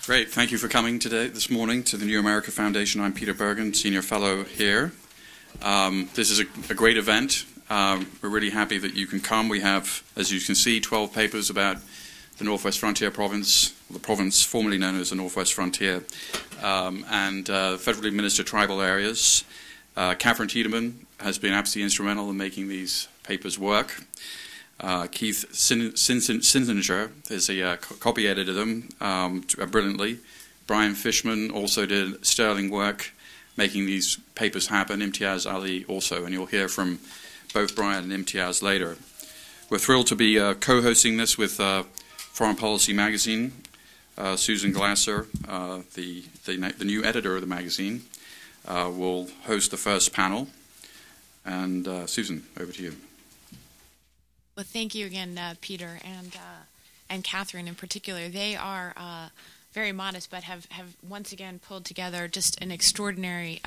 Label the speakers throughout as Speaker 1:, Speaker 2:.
Speaker 1: Great. Thank you for coming this morning to the New America Foundation. I'm Peter Bergen, Senior Fellow here. This is a great event. We're really happy that you can come. We have, as you can see, 12 papers about the Northwest Frontier Province, the province formerly known as the Northwest Frontier, and federally administered tribal areas. Catherine Tiedemann has been absolutely instrumental in making these papers work. Keith Sinzinger is a copy edited them brilliantly. Brian Fishman also did sterling work making these papers happen. Imtiaz Ali also, and you'll hear from both Brian and Imtiaz later. We're thrilled to be co-hosting this with Foreign Policy Magazine. Susan Glasser, the new editor of the magazine, will host the first panel. And Susan, over to you.
Speaker 2: Well, thank you again, Peter, and Catherine in particular. They are very modest, but have once again pulled together just an extraordinary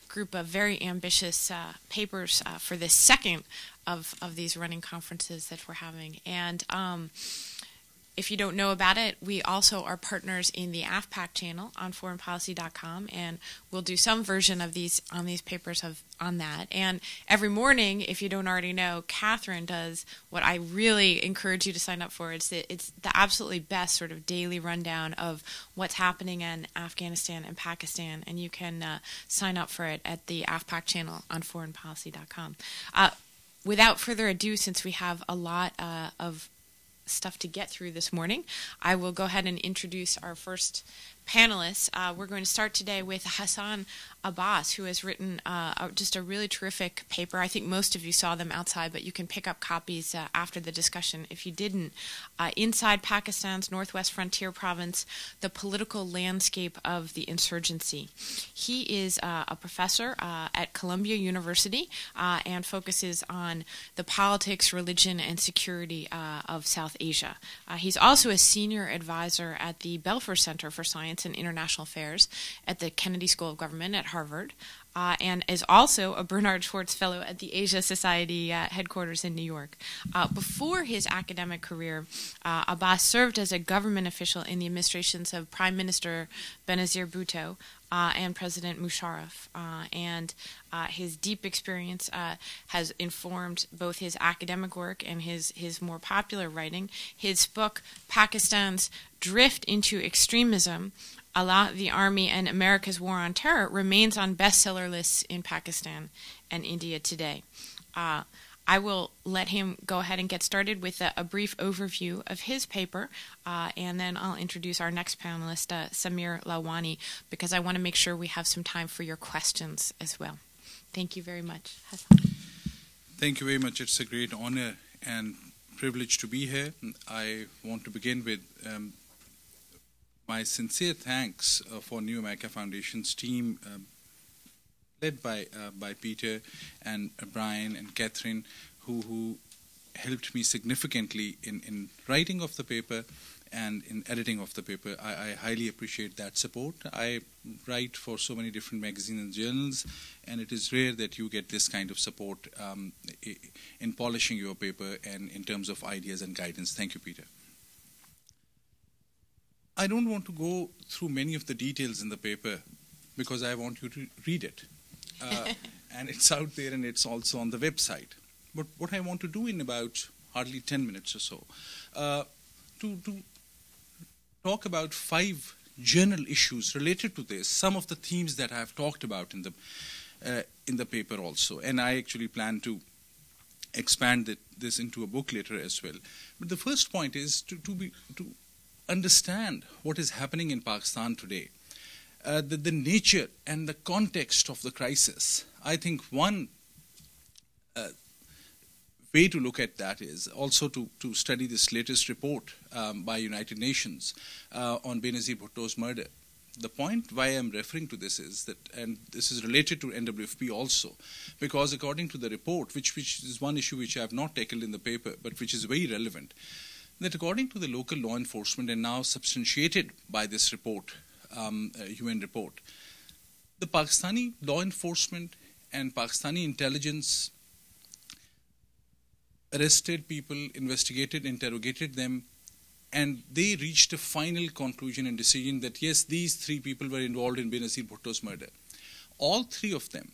Speaker 2: group of very ambitious papers for this second of these running conferences that we're having. And if you don't know about it, we also are partners in the AFPAC channel on foreignpolicy.com, and we'll do some version of these papers on that. And every morning, if you don't already know, Catherine does what I really encourage you to sign up for. It's the absolutely best sort of daily rundown of what's happening in Afghanistan and Pakistan, and you can sign up for it at the AFPAC channel on foreignpolicy.com. Without further ado, since we have a lot of stuff to get through this morning, I will go ahead and introduce our first panelists. We're going to start today with Hassan Abbas, who has written just a really terrific paper. I think most of you saw them outside, but you can pick up copies after the discussion if you didn't. Inside Pakistan's Northwest Frontier Province, the Political Landscape of the Insurgency. He is a professor at Columbia University and focuses on the politics, religion, and security of South Asia. He's also a senior advisor at the Belfer Center for Science and International Affairs at the Kennedy School of Government at Harvard, and is also a Bernard Schwartz Fellow at the Asia Society headquarters in New York. Before his academic career, Abbas served as a government official in the administrations of Prime Minister Benazir Bhutto and President Musharraf, and his deep experience has informed both his academic work and his more popular writing. His book, Pakistan's Drift into Extremism, Allah, the Army, and America's War on Terror, remains on bestseller lists in Pakistan and India today. I will let him go ahead and get started with a brief overview of his paper, and then I'll introduce our next panelist, Samir Lawani, because I want to make sure we have some time for your questions as well. Thank you very much. Hassan.
Speaker 3: Thank you very much. It's a great honor and privilege to be here. I want to begin with my sincere thanks for New America Foundation's team, led by Peter and Brian and Catherine, who helped me significantly in writing of the paper and in editing of the paper. I highly appreciate that support. I write for so many different magazines and journals, and it is rare that you get this kind of support in polishing your paper and in terms of ideas and guidance. Thank you, Peter. I don't want to go through many of the details in the paper because I want you to read it. And it's out there and it's also on the website. But what I want to do in about hardly 10 minutes or so, to talk about 5 general issues related to this, some of the themes that I've talked about in the paper also. And I actually plan to expand this into a book later as well. But the first point is to understand what is happening in Pakistan today. The nature and the context of the crisis. I think one way to look at that is also to study this latest report by United Nations on Benazir Bhutto's murder. The point why I'm referring to this is that, and this is related to NWFP also, because according to the report, which is one issue which I have not tackled in the paper, but which is very relevant, that according to the local law enforcement and now substantiated by this report, UN report, the Pakistani law enforcement and Pakistani intelligence arrested people, investigated, interrogated them and they reached a final conclusion and decision that yes, these 3 people were involved in Benazir Bhutto's murder. All 3 of them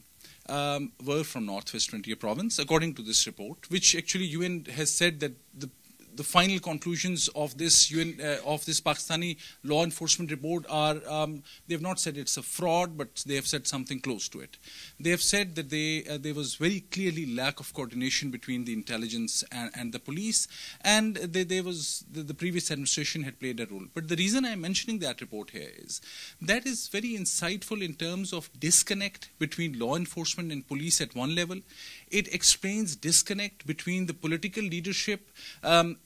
Speaker 3: were from Northwest Frontier Province, according to this report, which actually UN has said that the final conclusions of this this Pakistani law enforcement report are, they have not said it's a fraud, but they have said something close to it. They have said that there was very clearly lack of coordination between the intelligence and the police, and the previous administration had played a role. But the reason I'm mentioning that report here is that is very insightful in terms of disconnect between law enforcement and police at one level. It explains disconnect between the political leadership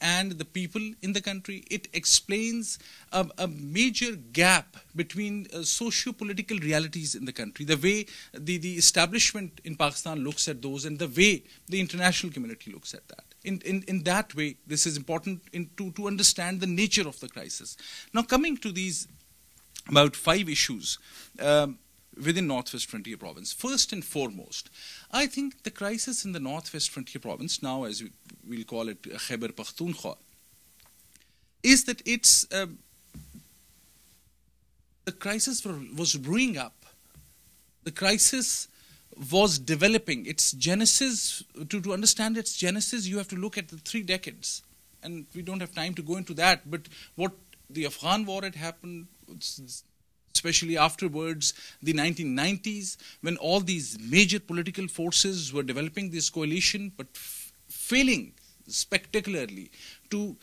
Speaker 3: and the people in the country. It explains a major gap between socio-political realities in the country, the way the establishment in Pakistan looks at those and the way the international community looks at that. In that way, this is important to understand the nature of the crisis. Now, coming to these about 5 issues within Northwest Frontier Province. First and foremost, I think the crisis in the Northwest Frontier Province, now as we'll call it Khyber Pakhtunkhwa, is that it's the crisis was brewing up. The crisis was developing. Its genesis, to understand its genesis, you have to look at the 3 decades. And we don't have time to go into that, but what the Afghan war had happened, especially afterwards, the 1990s, when all these major political forces were developing this coalition, but failing spectacularly to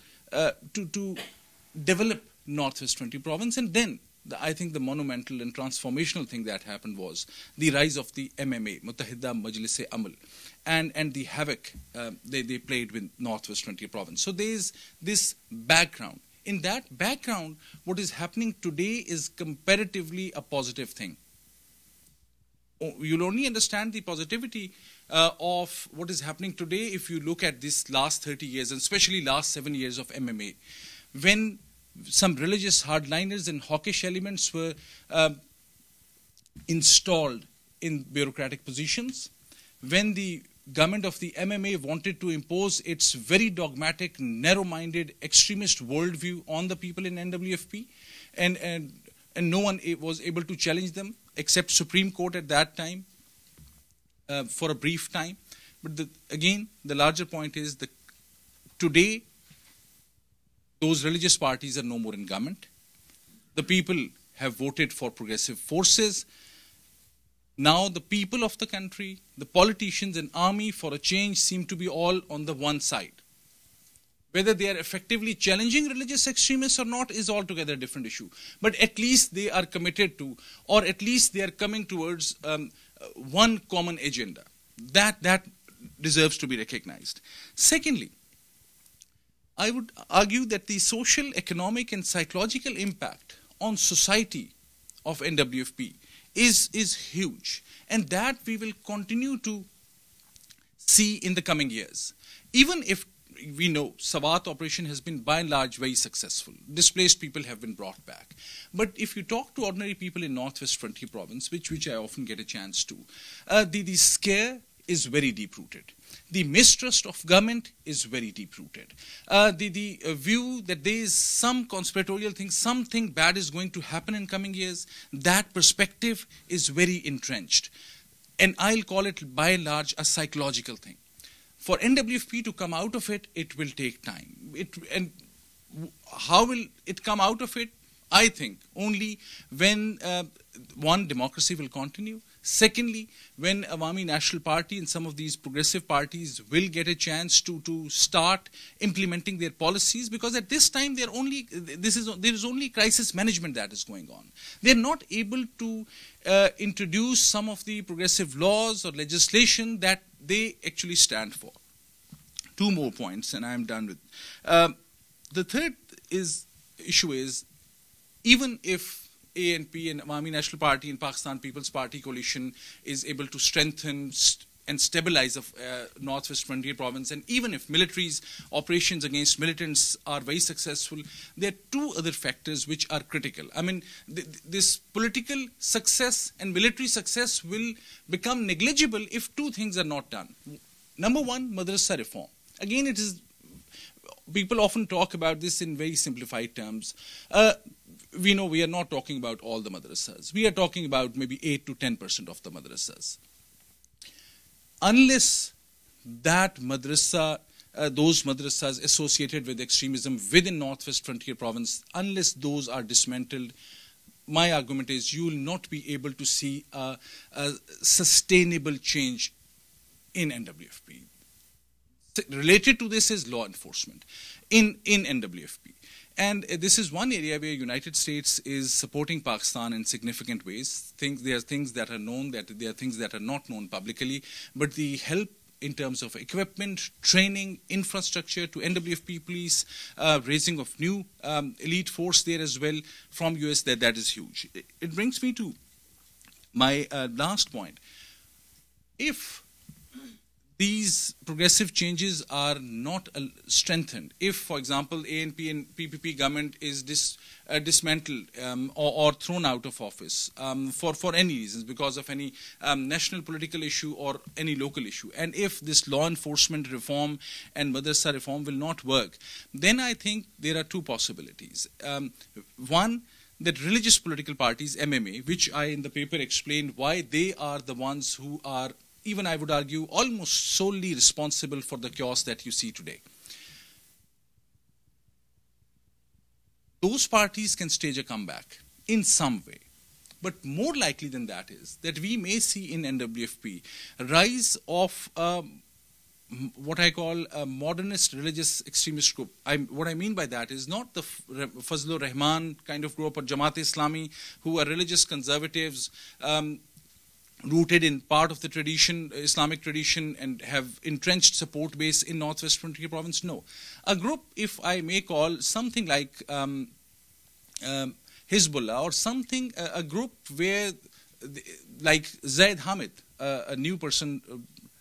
Speaker 3: develop Northwest Frontier Province. And then I think the monumental and transformational thing that happened was the rise of the MMA, Muttahida Majlis-e-Amal, and the havoc they played with Northwest Frontier Province. So there's this background. In that background, what is happening today is comparatively a positive thing. You'll only understand the positivity of what is happening today if you look at this last 30 years, and especially last 7 years of MMA, when some religious hardliners and hawkish elements were installed in bureaucratic positions, when the government of the MMA wanted to impose its very dogmatic, narrow-minded, extremist worldview on the people in NWFP, and no one was able to challenge them except Supreme Court at that time for a brief time. But again, the larger point is that today those religious parties are no more in government. The people have voted for progressive forces. Now the people of the country, the politicians and army for a change seem to be all on the one side. Whether they are effectively challenging religious extremists or not is altogether a different issue. But at least they are committed to, or at least they are coming towards one common agenda. That deserves to be recognized. Secondly, I would argue that the social, economic and psychological impact on society of NWFP is huge, and that we will continue to see in the coming years. Even if we know Sawat operation has been by and large very successful, displaced people have been brought back. But if you talk to ordinary people in Northwest Frontier Province, which I often get a chance to, the scare is very deep-rooted. The mistrust of government is very deep-rooted. The view that there is some conspiratorial thing, something bad is going to happen in coming years, that perspective is very entrenched. And I'll call it, by and large, a psychological thing. For NWFP to come out of it, it will take time. And how will it come out of it? I think only when, one, democracy will continue. Secondly, when Awami National Party and some of these progressive parties will get a chance to start implementing their policies, because at this time there is only crisis management that is going on. They're not able to introduce some of the progressive laws or legislation that they actually stand for. 2 more points and I'm done with. The third issue is, even if ANP and Awami National Party and Pakistan People's Party coalition is able to strengthen and stabilize Northwest Frontier Province, and even if militaries' operations against militants are very successful, there are 2 other factors which are critical. I mean, this political success and military success will become negligible if 2 things are not done. Number 1, madrasa reform. Again, it is people often talk about this in very simplified terms. We know we are not talking about all the madrasas. We are talking about maybe 8 to 10% of the madrasas. Unless that madrasa, those madrasas associated with extremism within Northwest Frontier Province, unless those are dismantled, my argument is you will not be able to see a sustainable change in NWFP. Related to this is law enforcement in NWFP. And this is one area where United States is supporting Pakistan in significant ways. There are things that are known, there are things that are not known publicly, but the help in terms of equipment, training, infrastructure to NWFP police, raising of new elite force there as well from US, that is huge. It brings me to my last point. If these progressive changes are not strengthened, if, for example, ANP and PPP government is dismantled or thrown out of office for any reasons, because of any national political issue or any local issue, and if this law enforcement reform and madrasa reform will not work, then I think there are two possibilities. One, that religious political parties, MMA, which I in the paper explained why they are the ones who are, even I would argue, almost solely responsible for the chaos that you see today. Those parties can stage a comeback in some way. But more likely than that is that we may see in NWFP a rise of what I call a modernist religious extremist group. What I mean by that is not the Fazlur Rahman kind of group or Jamaat-e-Islami, who are religious conservatives, rooted in part of the tradition, Islamic tradition, and have entrenched support base in Northwest Frontier Province. No. A group, if I may call, something like Hezbollah or something, a group where, like Zaid Hamid, a new person,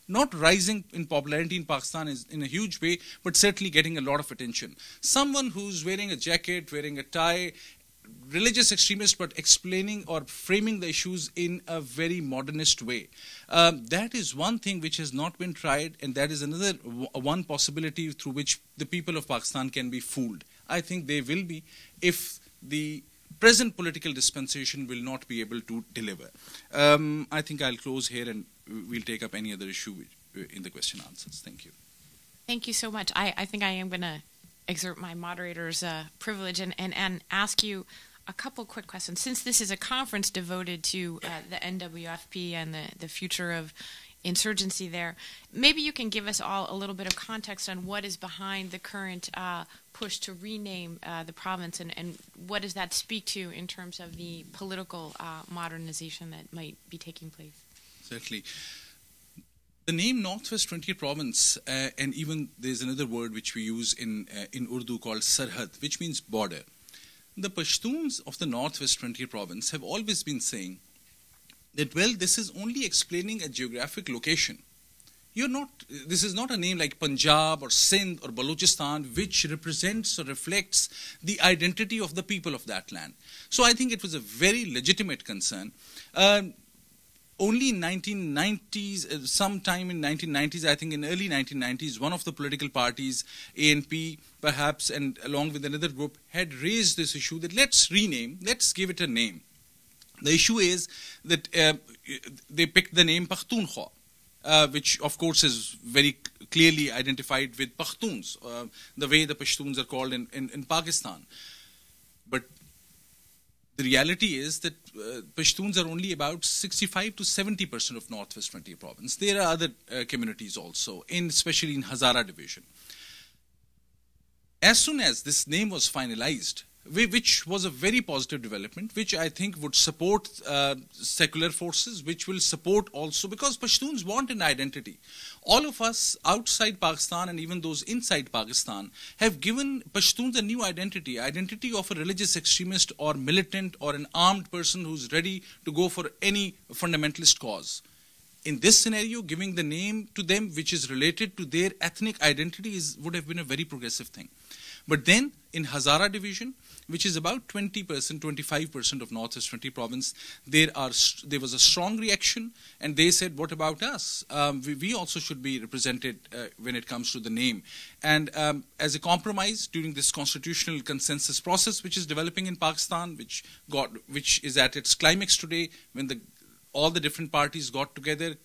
Speaker 3: not rising in popularity in Pakistan is in a huge way, but certainly getting a lot of attention. Someone who's wearing a jacket, wearing a tie, religious extremist, but explaining or framing the issues in a very modernist way. That is one thing which has not been tried, and that is another one possibility through which the people of Pakistan can be fooled. I think they will be if the present political dispensation will not be able to deliver. I think I'll close here and we'll take up any other issue in the question answers. Thank you.
Speaker 2: Thank you so much. I think I am going to exert my moderator's privilege and ask you a couple quick questions. Since this is a conference devoted to the NWFP and the future of insurgency there, maybe you can give us all a little bit of context on what is behind the current push to rename the province, and what does that speak to in terms of the political modernization that might be taking place?
Speaker 3: Certainly. The name Northwest Frontier Province, and even there's another word which we use in Urdu called Sarhad, which means border. The Pashtuns of the Northwest Frontier Province have always been saying that, well, this is only explaining a geographic location. This is not a name like Punjab or Sindh or Balochistan, which represents or reflects the identity of the people of that land. So I think it was a very legitimate concern. Only in 1990s, sometime in 1990s, I think in early 1990s, one of the political parties, ANP perhaps, and along with another group, had raised this issue that let's rename, let's give it a name. The issue is that they picked the name Pakhtunkhwa, which of course is very clearly identified with Pakhtuns, the way the Pashtuns are called in Pakistan. But the reality is that Pashtuns are only about 65 to 70% of Northwest Frontier Province. There are other communities also, especially in Hazara division. As soon as this name was finalized, which was a very positive development, which I think would support secular forces, which will support also, because Pashtuns want an identity. All of us outside Pakistan and even those inside Pakistan have given Pashtuns a new identity of a religious extremist or militant or an armed person who's ready to go for any fundamentalist cause. In this scenario, giving the name to them which is related to their ethnic identity would have been a very progressive thing. But then in Hazara division, which is about 20%, 25% of Northwest 20 province, there was a strong reaction, and they said, what about us? We also should be represented when it comes to the name. And as a compromise during this constitutional consensus process, which is developing in Pakistan, which is at its climax today, when all the different parties got together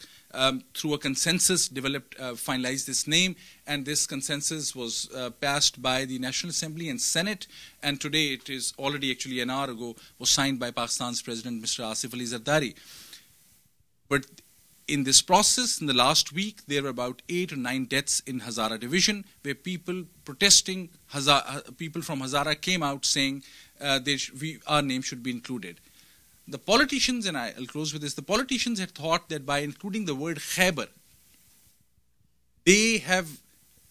Speaker 3: through a consensus, finalized this name, and this consensus was passed by the National Assembly and Senate, and today it is already actually an hour ago was signed by Pakistan's President Mr. Asif Ali Zardari. But in this process, in the last week, there were about 8 or 9 deaths in Hazara division, where people protesting, people from Hazara came out saying our name should be included. The politicians, and I'll close with this, the politicians had thought that by including the word Khyber, they have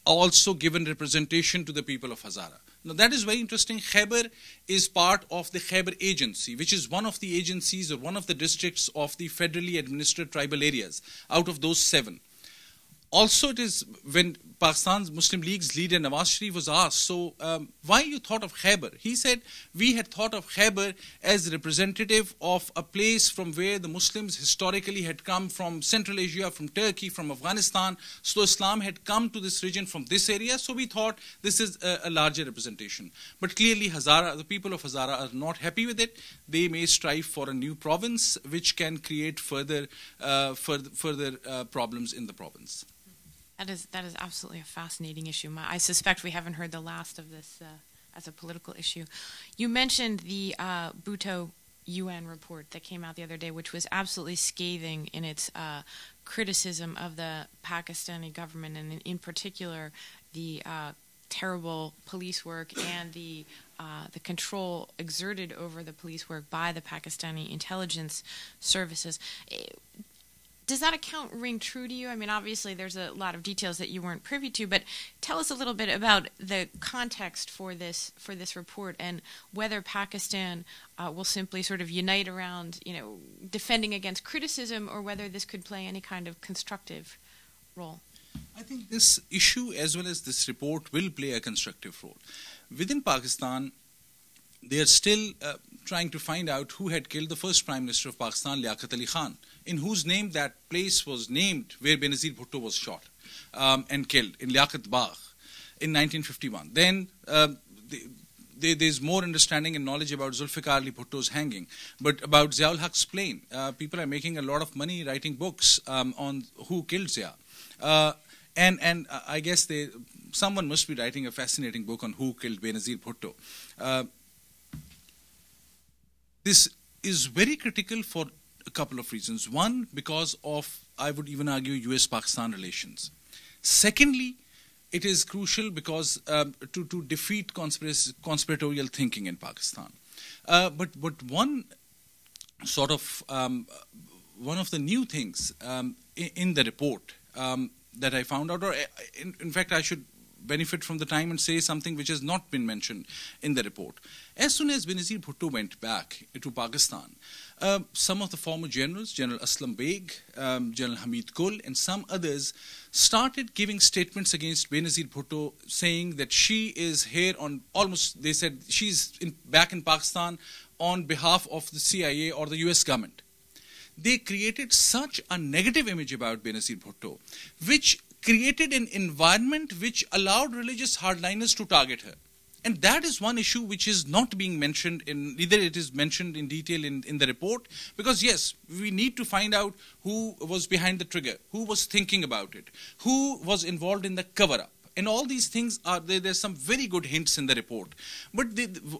Speaker 3: also given representation to the people of Hazara. Now that is very interesting. Khyber is part of the Khyber Agency, which is one of the agencies or one of the districts of the federally administered tribal areas out of those 7. Also, it is when Pakistan's Muslim League's leader Nawaz Sharif was asked, so why you thought of Khyber? He said, we had thought of Khyber as representative of a place from where the Muslims historically had come from Central Asia, from Turkey, from Afghanistan. So Islam had come to this region from this area. So we thought this is a larger representation. But clearly the people of Hazara are not happy with it. They may strive for a new province, which can create further problems in the province.
Speaker 2: That is absolutely a fascinating issue. I suspect we haven't heard the last of this as a political issue. You mentioned the Bhutto UN report that came out the other day, which was absolutely scathing in its criticism of the Pakistani government, and in particular the terrible police work and the control exerted over the police work by the Pakistani intelligence services. Does that account ring true to you? I mean, obviously there's a lot of details that you weren't privy to, but tell us a little bit about the context for this report, and whether Pakistan will simply sort of unite around, defending against criticism, or whether this could play any kind of constructive role.
Speaker 3: I think this issue as well as this report will play a constructive role. Within Pakistan, they are still trying to find out who had killed the first Prime Minister of Pakistan, Liaquat Ali Khan, in whose name that place was named where Benazir Bhutto was shot and killed, in Liaquat Bagh in 1951. Then there's more understanding and knowledge about Zulfikar Ali Bhutto's hanging. But about Ziaul Haq's plane, people are making a lot of money writing books on who killed Zia. And I guess someone must be writing a fascinating book on who killed Benazir Bhutto. This is very critical for a couple of reasons. One, because of, I would even argue, US-Pakistan relations. Secondly, it is crucial because to defeat conspiratorial thinking in Pakistan. But one sort of one of the new things in the report that I found out, or in fact I should benefit from the time and say something which has not been mentioned in the report. As soon as Benazir Bhutto went back to Pakistan, some of the former generals, General Aslam Beg, General Hamid Kul, and some others started giving statements against Benazir Bhutto, saying that she is here on they said she's back in Pakistan on behalf of the CIA or the US government. They created such a negative image about Benazir Bhutto, which created an environment which allowed religious hardliners to target her. And that is one issue which is not being mentioned neither it is mentioned in detail in the report, because yes, we need to find out who was behind the trigger, who was thinking about it, who was involved in the cover-up. And all these things there's some very good hints in the report. But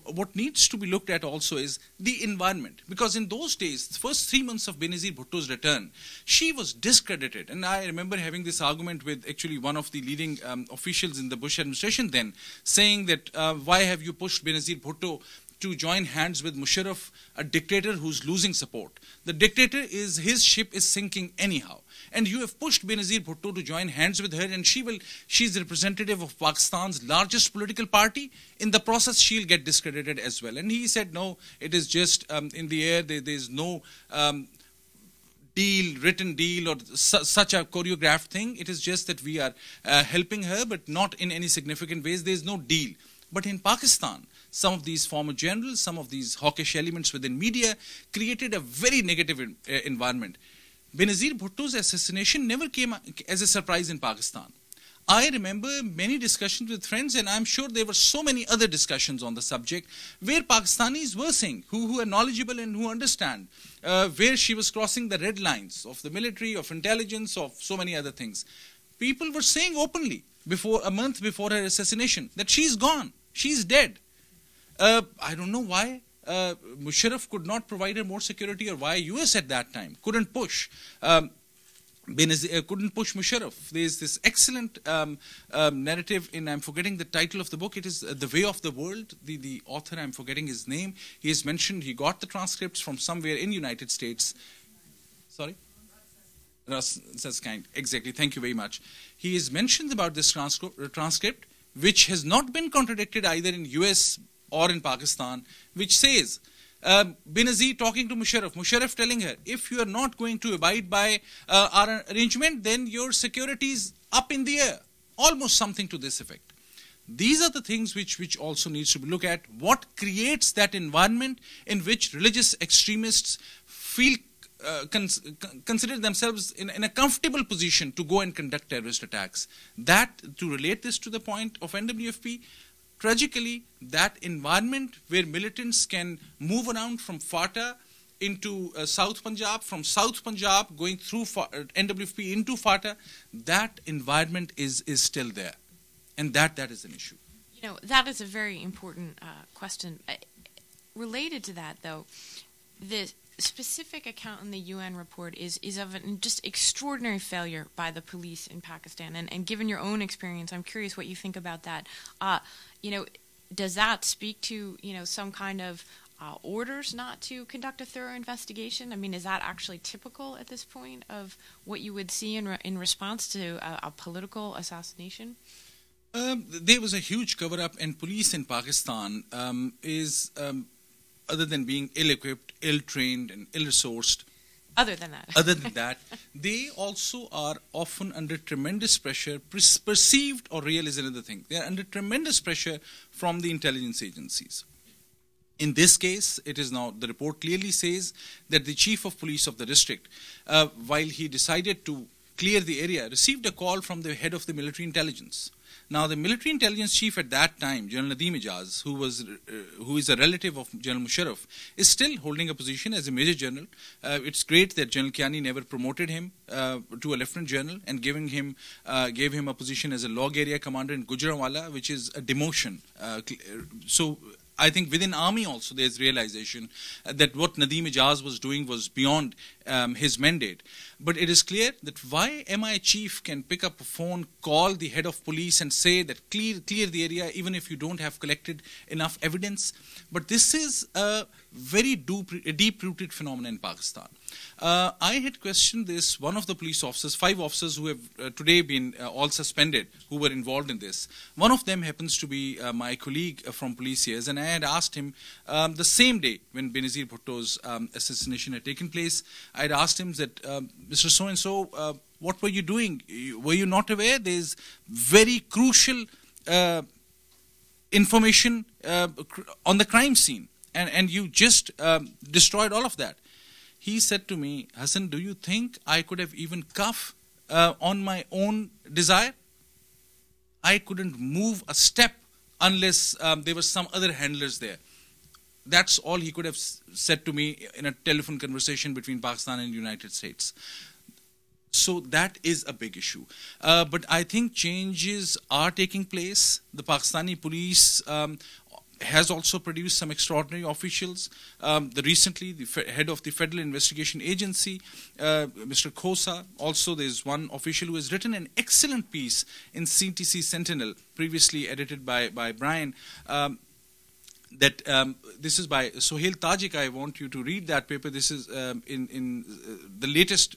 Speaker 3: what needs to be looked at also is the environment. Because in those days, the first 3 months of Benazir Bhutto's return, she was discredited. And I remember having this argument with actually one of the leading officials in the Bush administration then, saying that why have you pushed Benazir Bhutto to join hands with Musharraf, a dictator who's losing support? The dictator his ship is sinking anyhow. And you have pushed Benazir Bhutto to join hands with her, and she's representative of Pakistan's largest political party. In the process, she'll get discredited as well. And he said, no, it is just in the air. There's no written deal or such a choreographed thing. It is just that we are helping her, but not in any significant ways. There's no deal. But in Pakistan, some of these former generals, some of these hawkish elements within media created a very negative environment. Benazir Bhutto's assassination never came as a surprise in Pakistan. I remember many discussions with friends, and I'm sure there were so many other discussions on the subject, where Pakistanis were saying, who are knowledgeable and who understand, where she was crossing the red lines of the military, of intelligence, of so many other things. People were saying openly, a month before her assassination, that she's gone, she's dead. I don't know why Musharraf could not provide her more security, or why US at that time couldn't push Musharraf. There's this excellent narrative in, I'm forgetting the title of the book, it is The Way of the World. The author, I'm forgetting his name, he has mentioned he got the transcripts from somewhere in the United States. Sorry? Kind. Exactly, thank you very much. He has mentioned about this transcript, which has not been contradicted either in US or in Pakistan, which says, Benazir talking to Musharraf telling her, if you are not going to abide by our arrangement, then your security is up in the air. Almost something to this effect. These are the things which also needs to be looked at. What creates that environment in which religious extremists feel consider themselves in a comfortable position to go and conduct terrorist attacks. That, to relate this to the point of NWFP, tragically, that environment where militants can move around from FATA into South Punjab, from South Punjab going through NWFP into FATA, that environment is still there. And that is an issue.
Speaker 2: You know, that is a very important question. Related to that, though, the specific account in the UN report is of a just extraordinary failure by the police in Pakistan. And given your own experience, I'm curious what you think about that. You know, does that speak to, you know, some kind of orders not to conduct a thorough investigation? I mean, is that actually typical at this point of what you would see in response to a political assassination?
Speaker 3: There was a huge cover-up, and police in Pakistan is, other than being ill-equipped, ill-trained, and ill-resourced,
Speaker 2: Other than that,
Speaker 3: they also are often under tremendous pressure. Perceived or real is another thing. They are under tremendous pressure from the intelligence agencies. In this case, it is now, the report clearly says that the chief of police of the district, while he decided to clear the area, received a call from the head of the military intelligence. Now, the military intelligence chief at that time, General Nadeem Ijaz, who is a relative of General Musharraf, is still holding a position as a major general. It's great that General Kiani never promoted him to a lieutenant general and gave him a position as a log area commander in Gujranwala, which is a demotion. So I think within army also there's realization that what Nadeem Ijaz was doing was beyond his mandate. But it is clear that why MI chief can pick up a phone, call the head of police and say that clear the area even if you don't have collected enough evidence. But this is a very deep-rooted phenomenon in Pakistan. I had questioned this, one of the police officers, 5 officers who have today been all suspended, who were involved in this. One of them happens to be my colleague from police years, and I had asked him the same day when Benazir Bhutto's assassination had taken place, I had asked him that, Mr. So-and-so, what were you doing? Were you not aware? There's very crucial information on the crime scene, and you just destroyed all of that. He said to me, Hassan, do you think I could have even cuffed on my own desire? I couldn't move a step unless there were some other handlers there. That's all he could have said to me in a telephone conversation between Pakistan and the United States. So that is a big issue. But I think changes are taking place. The Pakistani police has also produced some extraordinary officials. Recently, the head of the Federal Investigation Agency, Mr. Khosa, also there's one official who has written an excellent piece in CTC Sentinel, previously edited by Brian, that this is by Sohail Tajik. I want you to read that paper. This is in the latest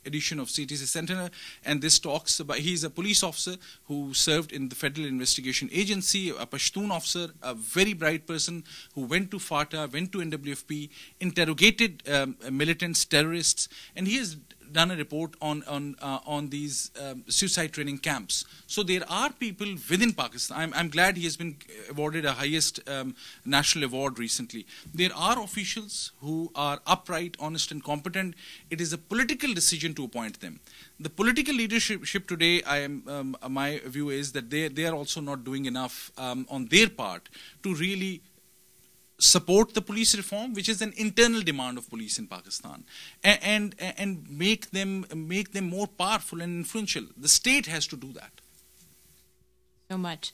Speaker 3: edition of CTC Sentinel, and this talks about, he's a police officer who served in the Federal Investigation Agency, a Pashtun officer, a very bright person who went to FATA, went to NWFP, interrogated militants, terrorists, and he has done a report on these suicide training camps. So there are people within Pakistan. I'm glad he has been awarded a highest national award recently. There are officials who are upright, honest, and competent. It is a political decision to appoint them. The political leadership today, my view is that they are also not doing enough on their part to really support the police reform, which is an internal demand of police in Pakistan, and make them more powerful and influential. The state has to do that.
Speaker 2: So much.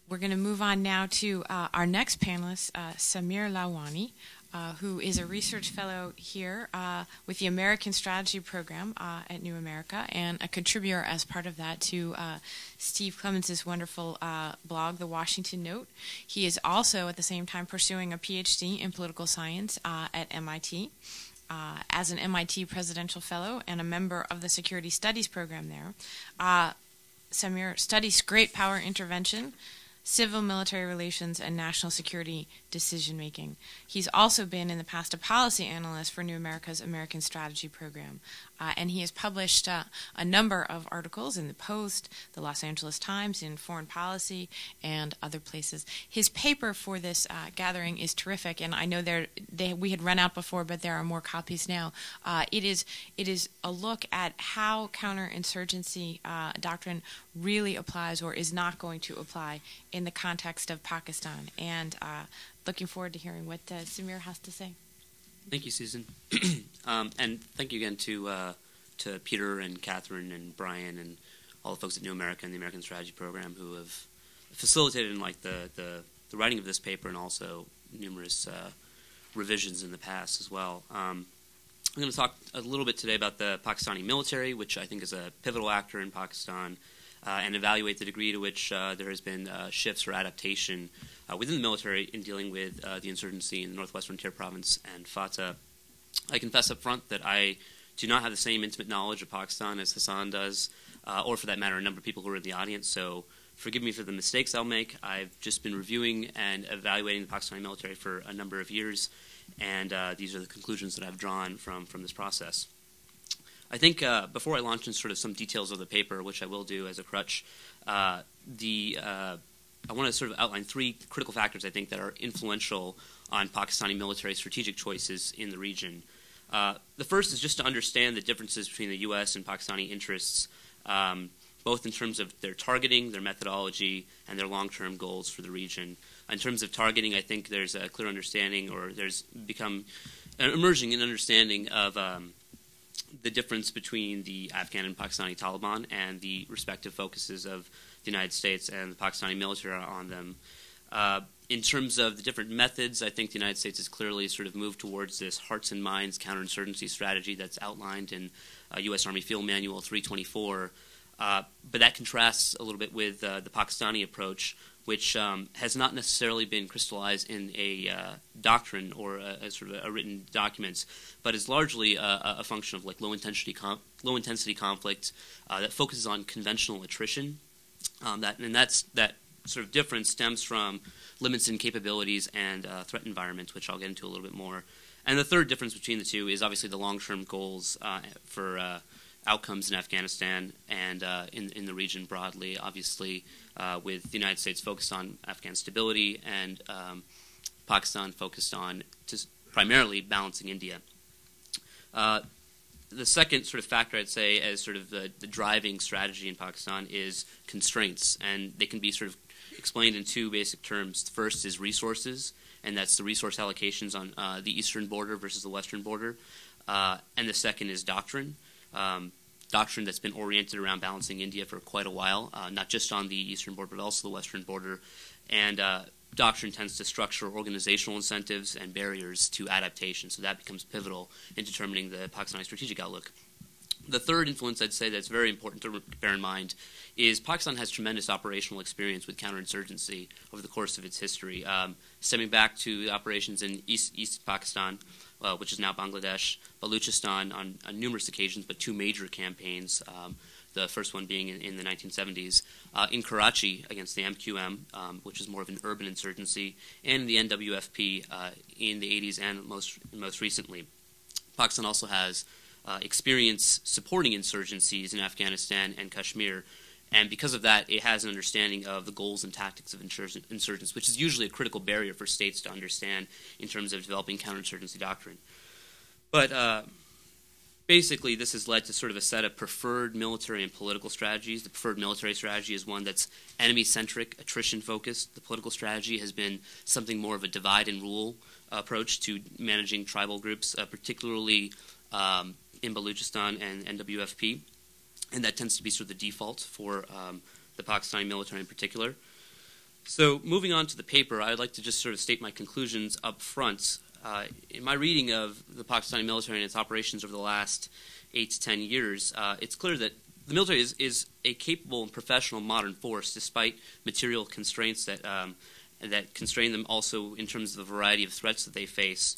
Speaker 2: We're going to move on now to our next panelist, Samir Lawani, who is a research fellow here with the American Strategy Program at New America, and a contributor as part of that to Steve Clements' wonderful blog, The Washington Note. He is also at the same time pursuing a PhD in political science at MIT. As an MIT Presidential Fellow and a member of the Security Studies program there, Samir studies great power intervention, civil-military relations, and national security decision-making. He's also been in the past a policy analyst for New America's American Strategy Program, and he has published a number of articles in the Post, the Los Angeles Times, in Foreign Policy, and other places. His paper for this gathering is terrific, and I know we had run out before, but there are more copies now. It is a look at how counterinsurgency doctrine really applies or is not going to apply in the context of Pakistan, and looking forward to hearing what Samir has to say.
Speaker 4: Thank you, Susan. And thank you again to Peter and Catherine and Brian and all the folks at New America and the American Strategy Program who have facilitated the writing of this paper and also numerous revisions in the past as well. I'm going to talk a little bit today about the Pakistani military, which I think is a pivotal actor in Pakistan, and evaluate the degree to which there has been shifts or adaptation within the military in dealing with the insurgency in the northwestern Tier province and Fatah. I confess up front that I do not have the same intimate knowledge of Pakistan as Hassan does, or for that matter, a number of people who are in the audience, so forgive me for the mistakes I'll make. I've just been reviewing and evaluating the Pakistani military for a number of years, and these are the conclusions that I've drawn from this process. I think before I launch into sort of some details of the paper, which I will do as a crutch, I want to sort of outline three critical factors I think that are influential on Pakistani military strategic choices in the region. The first is just to understand the differences between the U.S. and Pakistani interests, both in terms of their targeting, their methodology, and their long-term goals for the region. In terms of targeting, I think there's a clear understanding, or there's become emerging an understanding of the difference between the Afghan and Pakistani Taliban and the respective focuses of the United States and the Pakistani military on them. In terms of the different methods, I think the United States has clearly sort of moved towards this hearts and minds counterinsurgency strategy that's outlined in U.S. Army Field Manual 324. But that contrasts a little bit with the Pakistani approach, which has not necessarily been crystallized in a doctrine or a sort of a written documents, but is largely a function of like low intensity conflict that focuses on conventional attrition. That sort of difference stems from limits in capabilities and threat environments, which I'll get into a little bit more. And the third difference between the two is obviously the long-term goals for outcomes in Afghanistan and in the region broadly, obviously with the United States focused on Afghan stability and Pakistan focused on just primarily balancing India. The second sort of factor I'd say as sort of the driving strategy in Pakistan is constraints, and they can be sort of explained in two basic terms. The first is resources, and that's the resource allocations on the eastern border versus the western border. And the second is doctrine. Doctrine that's been oriented around balancing India for quite a while, not just on the eastern border, but also the western border. And doctrine tends to structure organizational incentives and barriers to adaptation, so that becomes pivotal in determining the Pakistani strategic outlook. The third influence I'd say that's very important to bear in mind is Pakistan has tremendous operational experience with counterinsurgency over the course of its history, stemming back to the operations in East Pakistan, which is now Bangladesh, Baluchistan on numerous occasions, but two major campaigns, the first one being in the 1970s, in Karachi against the MQM, which is more of an urban insurgency, and the NWFP in the 80s and most recently. Pakistan also has experience supporting insurgencies in Afghanistan and Kashmir. And because of that, it has an understanding of the goals and tactics of insurgents, which is usually a critical barrier for states to understand in terms of developing counterinsurgency doctrine. But basically, this has led to sort of a set of preferred military and political strategies. The preferred military strategy is one that's enemy-centric, attrition-focused. The political strategy has been something more of a divide-and-rule approach to managing tribal groups, particularly in Baluchistan and NWFP. And that tends to be sort of the default for the Pakistani military in particular. So moving on to the paper, I'd like to just sort of state my conclusions up front. In my reading of the Pakistani military and its operations over the last 8 to 10 years, it's clear that the military is a capable and professional modern force, despite material constraints that constrain them also in terms of the variety of threats that they face.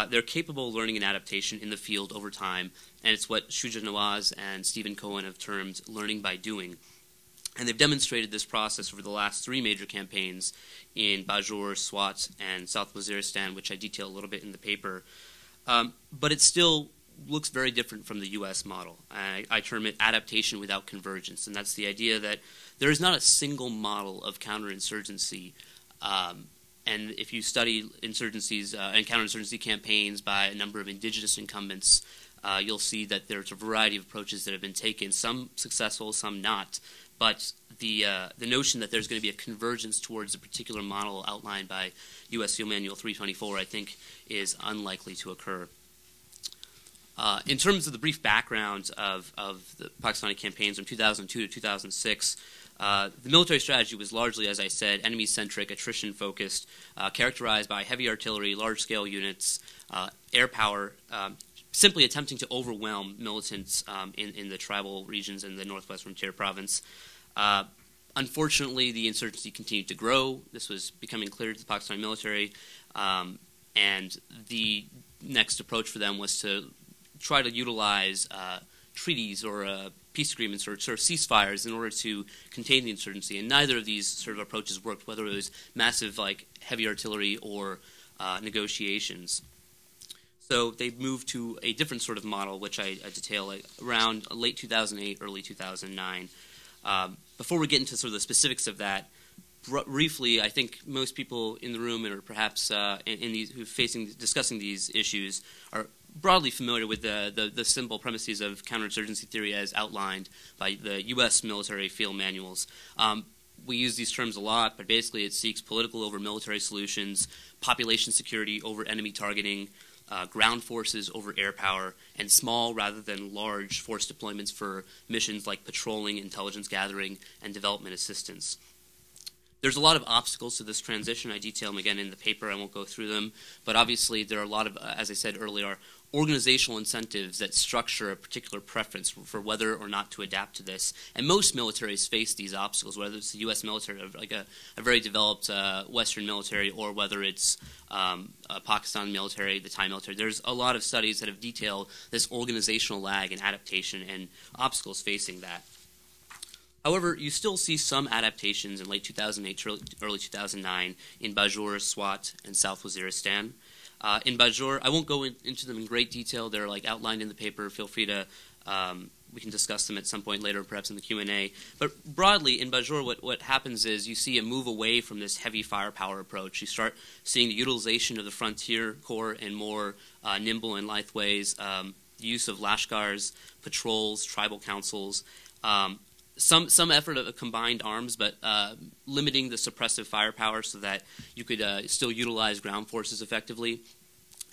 Speaker 4: They're capable of learning and adaptation in the field over time, and it's what Shuja Nawaz and Stephen Cohen have termed learning by doing. And they've demonstrated this process over the last 3 major campaigns in Bajor, Swat, and South Waziristan, which I detail a little bit in the paper. But it still looks very different from the U.S. model. I term it adaptation without convergence, and that's the idea that there is not a single model of counterinsurgency. And if you study insurgencies and counterinsurgency campaigns by a number of indigenous incumbents, you'll see that there's a variety of approaches that have been taken, some successful, some not. But the notion that there's going to be a convergence towards a particular model outlined by U.S. Field Manual 324, I think, is unlikely to occur. In terms of the brief background of the Pakistani campaigns from 2002 to 2006, the military strategy was largely, as I said, enemy-centric, attrition-focused, characterized by heavy artillery, large-scale units, air power, simply attempting to overwhelm militants in the tribal regions in the northwestern frontier province. Unfortunately, the insurgency continued to grow. This was becoming clear to the Pakistani military, and the next approach for them was to try to utilize treaties or peace agreements or sort of ceasefires in order to contain the insurgency. And neither of these sort of approaches worked, whether it was massive, like heavy artillery or negotiations. So they moved to a different sort of model, which I detail around late 2008, early 2009. Before we get into sort of the specifics of that, briefly, I think most people in the room, or perhaps in these who are discussing these issues, are broadly familiar with the simple premises of counterinsurgency theory as outlined by the U.S. military field manuals. We use these terms a lot, but basically it seeks political over military solutions, population security over enemy targeting, ground forces over air power, and small rather than large force deployments for missions like patrolling, intelligence gathering, and development assistance. There's a lot of obstacles to this transition. I detail them again in the paper. I won't go through them. But obviously there are a lot of, as I said earlier, organizational incentives that structure a particular preference for whether or not to adapt to this. And most militaries face these obstacles, whether it's the U.S. military, like a very developed Western military, or whether it's a Pakistan military, the Thai military. There's a lot of studies that have detailed this organizational lag and adaptation and obstacles facing that. However, you still see some adaptations in late 2008 to early 2009 in Bajor, Swat, and South Waziristan. In Bajor, I won't go into them in great detail. They're like outlined in the paper. Feel free to, we can discuss them at some point later, perhaps in the Q&A. But broadly, in Bajor, what happens is you see a move away from this heavy firepower approach. You start seeing the utilization of the frontier corps in more nimble and lithe ways, the use of lashkars, patrols, tribal councils, some effort of combined arms, but limiting the suppressive firepower so that you could still utilize ground forces effectively.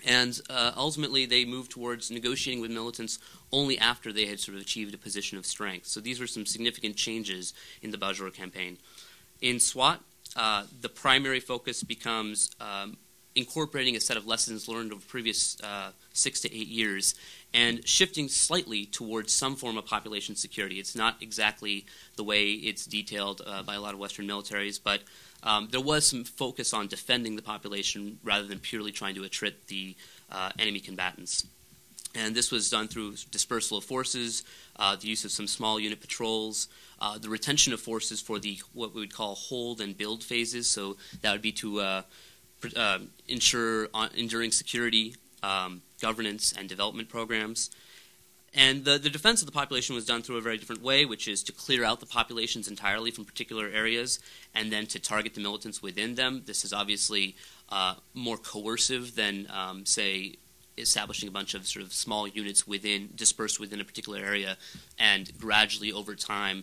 Speaker 4: And ultimately, they moved towards negotiating with militants only after they had sort of achieved a position of strength. So these were some significant changes in the Bajor campaign. In Swat, the primary focus becomes incorporating a set of lessons learned over previous 6 to 8 years and shifting slightly towards some form of population security. It's not exactly the way it's detailed by a lot of Western militaries, but there was some focus on defending the population rather than purely trying to attrit the enemy combatants. And this was done through dispersal of forces, the use of some small unit patrols, the retention of forces for the what we would call hold and build phases. So that would be to ensure enduring security, governance, and development programs. And the defense of the population was done through a very different way, which is to clear out the populations entirely from particular areas and then to target the militants within them. This is obviously more coercive than, say, establishing a bunch of sort of small units dispersed within a particular area and gradually over time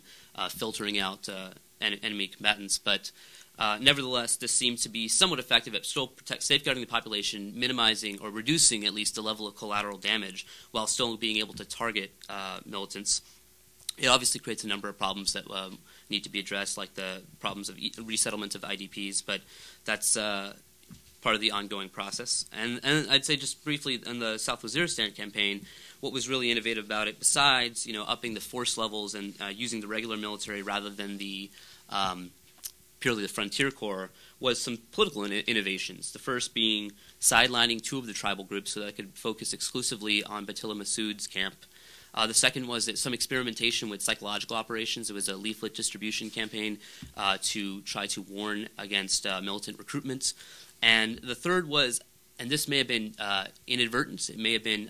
Speaker 4: filtering out enemy combatants. But nevertheless, this seems to be somewhat effective at still safeguarding the population, minimizing or reducing at least the level of collateral damage while still being able to target militants. It obviously creates a number of problems that need to be addressed, like the problems of resettlement of IDPs, but that's part of the ongoing process. And I'd say just briefly on the South Waziristan campaign, what was really innovative about it, besides upping the force levels and using the regular military rather than the purely the frontier corps, was some political innovations. The first being sidelining two of the tribal groups so that it could focus exclusively on Batila Masood's camp. The second was some experimentation with psychological operations. It was a leaflet distribution campaign to try to warn against militant recruitment. And the third was, and this may have been inadvertent, it may have been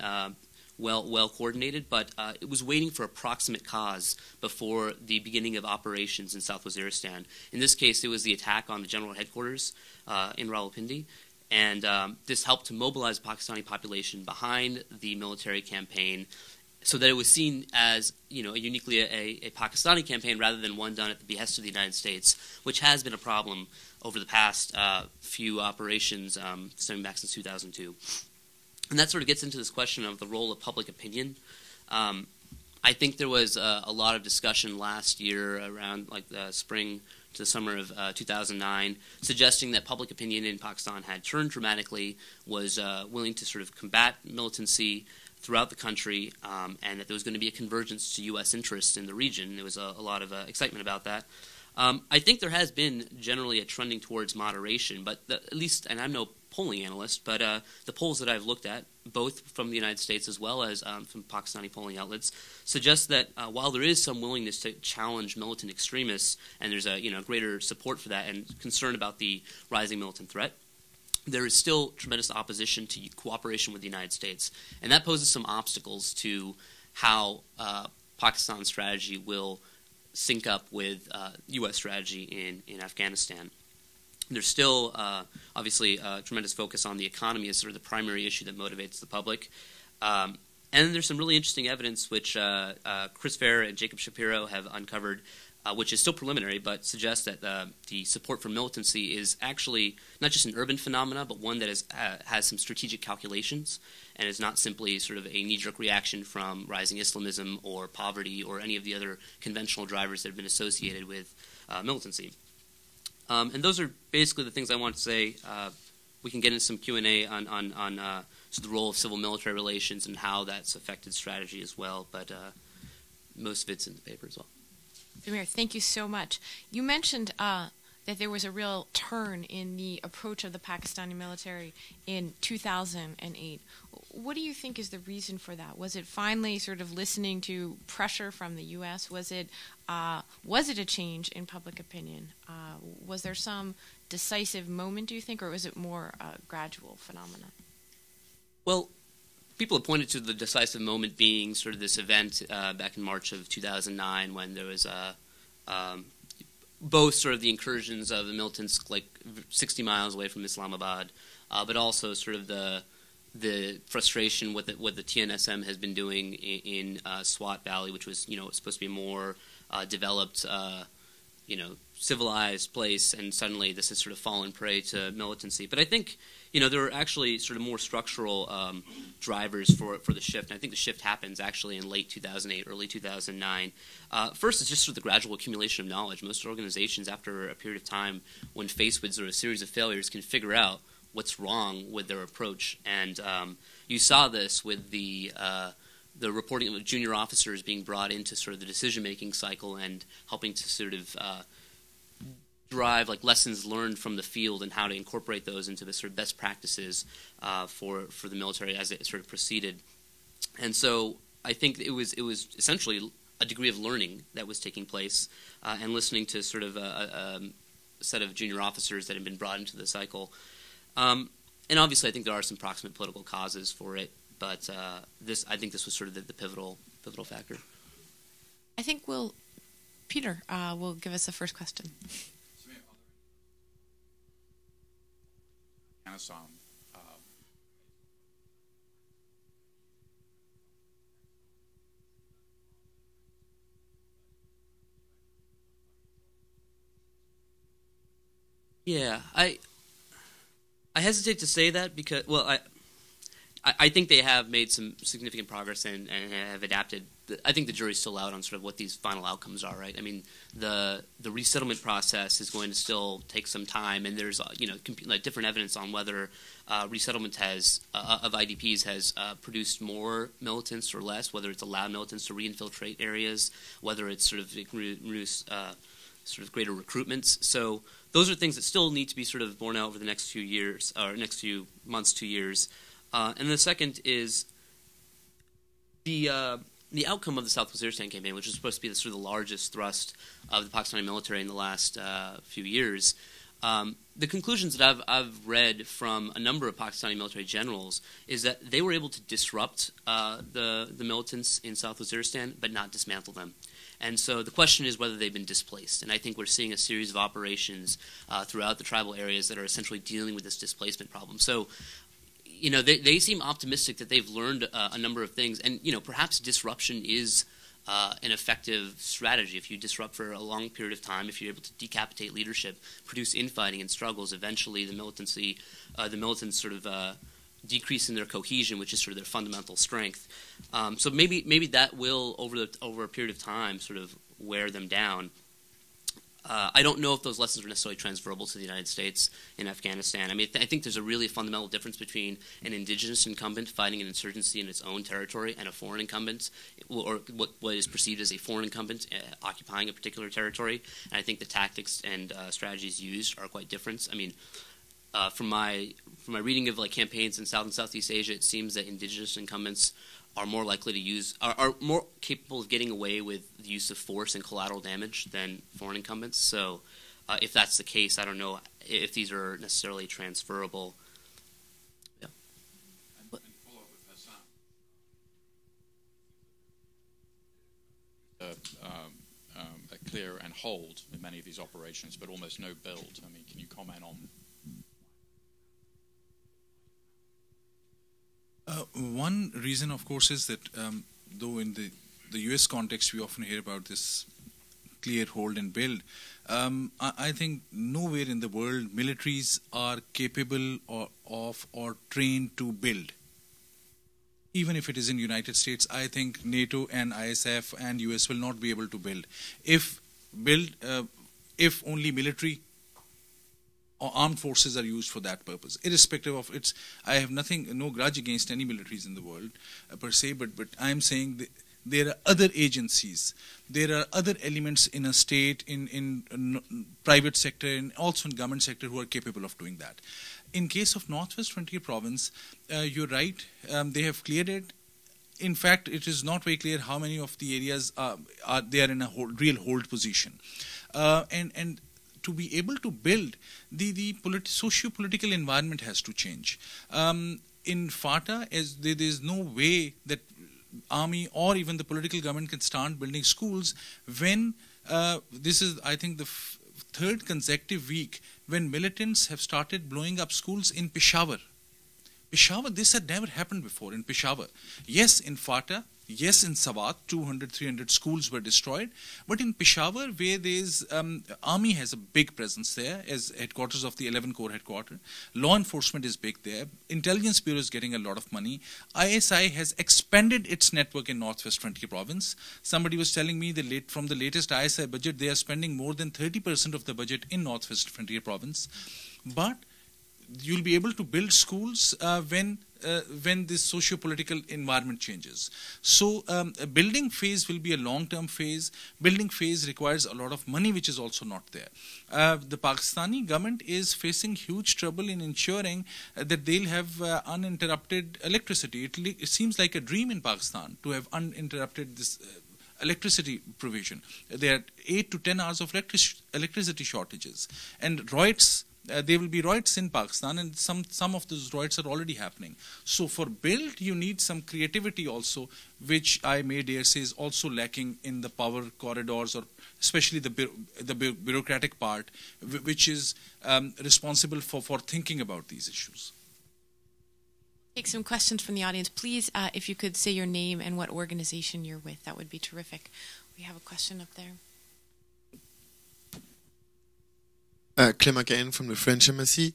Speaker 4: well coordinated, but it was waiting for a proximate cause before the beginning of operations in South Waziristan. In this case, it was the attack on the general headquarters in Rawalpindi, and this helped to mobilize the Pakistani population behind the military campaign, so that it was seen as uniquely a Pakistani campaign rather than one done at the behest of the United States, which has been a problem over the past few operations stemming back since 2002. And that sort of gets into this question of the role of public opinion. I think there was a lot of discussion last year around like the spring to the summer of 2009, suggesting that public opinion in Pakistan had turned dramatically, was willing to sort of combat militancy throughout the country, and that there was going to be a convergence to U.S. interests in the region. There was a lot of excitement about that. I think there has been generally a trending towards moderation, but at least, and I'm no polling analyst, but the polls that I've looked at, both from the United States as well as from Pakistani polling outlets, suggest that while there is some willingness to challenge militant extremists, and there's a greater support for that and concern about the rising militant threat, there is still tremendous opposition to cooperation with the United States, and that poses some obstacles to how Pakistan's strategy will sync up with U.S. strategy in Afghanistan. There's still, obviously, a tremendous focus on the economy as sort of the primary issue that motivates the public. And there's some really interesting evidence which Chris Fair and Jacob Shapiro have uncovered, which is still preliminary, but suggests that the support for militancy is actually not just an urban phenomena, but one that has some strategic calculations and is not simply sort of a knee-jerk reaction from rising Islamism or poverty or any of the other conventional drivers that have been associated with militancy. And those are basically the things I want to say. We can get into some Q&A on the role of civil-military relations and how that's affected strategy as well, but most of it's in the paper as well.
Speaker 2: Amir, thank you so much. You mentioned that there was a real turn in the approach of the Pakistani military in 2008. What do you think is the reason for that? Was it finally sort of listening to pressure from the U.S.? Was it a change in public opinion? Was there some decisive moment, do you think, or was it more a gradual phenomenon?
Speaker 4: Well, people have pointed to the decisive moment being sort of this event back in March of 2009 when there was both sort of the incursions of the militants like 60 miles away from Islamabad, but also sort of the frustration with what the TNSM has been doing in Swat Valley, which was supposed to be a more developed, civilized place, and suddenly this has sort of fallen prey to militancy. But I think there are actually sort of more structural drivers for the shift, and I think the shift happens actually in late 2008, early 2009. First, it's just sort of the gradual accumulation of knowledge. Most organizations, after a period of time, when faced with sort of a series of failures, can figure out what's wrong with their approach. And you saw this with the reporting of junior officers being brought into sort of the decision-making cycle and helping to sort of drive like lessons learned from the field and how to incorporate those into the sort of best practices for the military as it sort of proceeded. And so I think it was essentially a degree of learning that was taking place and listening to sort of a set of junior officers that had been brought into the cycle. And obviously I think there are some proximate political causes for it, but I think this was sort of the pivotal pivotal factor.
Speaker 2: I think Peter will give us the first question.
Speaker 1: Afghanistan.
Speaker 4: Yeah, I hesitate to say that because, well, I think they have made some significant progress and have adapted. I think the jury's still out on sort of what these final outcomes are, right? I mean, the resettlement process is going to still take some time, and there's different evidence on whether resettlement of IDPs has produced more militants or less, whether it's allowed militants to reinfiltrate areas, whether it's sort of reduced sort of greater recruitments. So those are things that still need to be sort of borne out over the next few years, or next few months, 2 years. And the second is the outcome of the South Waziristan campaign, which is supposed to be the largest thrust of the Pakistani military in the last few years. The conclusions that I've read from a number of Pakistani military generals is that they were able to disrupt the militants in South Waziristan, but not dismantle them. And so the question is whether they've been displaced. And I think we're seeing a series of operations throughout the tribal areas that are essentially dealing with this displacement problem. So, they seem optimistic that they've learned a number of things. And, perhaps disruption is an effective strategy. If you disrupt for a long period of time, if you're able to decapitate leadership, produce infighting and struggles, eventually the militants sort of decrease in their cohesion, which is sort of their fundamental strength. So maybe that will, over a period of time, sort of wear them down. I don't know if those lessons are necessarily transferable to the United States in Afghanistan. I mean, I think there's a really fundamental difference between an indigenous incumbent fighting an insurgency in its own territory and a foreign incumbent, or what is perceived as a foreign incumbent occupying a particular territory. And I think the tactics and strategies used are quite different. I mean, from my reading of campaigns in South and Southeast Asia, it seems that indigenous incumbents are more likely to are more capable of getting away with the use of force and collateral damage than foreign incumbents. So if that's the case, I don't know if these are necessarily transferable. Yeah.
Speaker 1: And follow up with Hassan. A clear and hold in many of these operations, but almost no build. I mean, can you comment on?
Speaker 3: One reason, of course, is that though in the U.S. context we often hear about this clear, hold, and build, I think nowhere in the world militaries are capable or trained to build. Even if it is in the United States, I think NATO and ISF and US will not be able to build. If only military or armed forces are used for that purpose, irrespective of its. I have no grudge against any militaries in the world per se, but I'm saying there are other agencies, there are other elements in a state, in private sector, and also in government sector who are capable of doing that. In case of Northwest Frontier Province, you're right, they have cleared it. In fact, it is not very clear how many of the areas are in a real hold position, and to be able to build, the socio-political environment has to change. In FATA, there is no way that army or even the political government can start building schools when this is, I think, the third consecutive week when militants have started blowing up schools in Peshawar. Peshawar, this had never happened before in Peshawar. Yes, in FATA, yes, in Sawat, 200, 300 schools were destroyed. But in Peshawar, where there's army has a big presence there as headquarters of the 11 Corps headquarters. Law enforcement is big there. Intelligence Bureau is getting a lot of money. ISI has expanded its network in Northwest Frontier Province. Somebody was telling me from the latest ISI budget, they are spending more than 30% of the budget in Northwest Frontier Province. But you'll be able to build schools when this socio-political environment changes. So a building phase will be a long-term phase. Building phase requires a lot of money, which is also not there. The Pakistani government is facing huge trouble in ensuring that they'll have uninterrupted electricity. It seems like a dream in Pakistan to have uninterrupted this electricity provision. There are 8 to 10 hours of electricity shortages. And Reuters There will be riots in Pakistan, and some of those riots are already happening. So for build, you need some creativity also, which I may dare say is also lacking in the power corridors, or especially the bureaucratic part, which is responsible for thinking about these issues.
Speaker 2: Take some questions from the audience. Please, if you could say your name and what organization you're with, that would be terrific. We have a question up there.
Speaker 5: Clément Cahen from the French Embassy.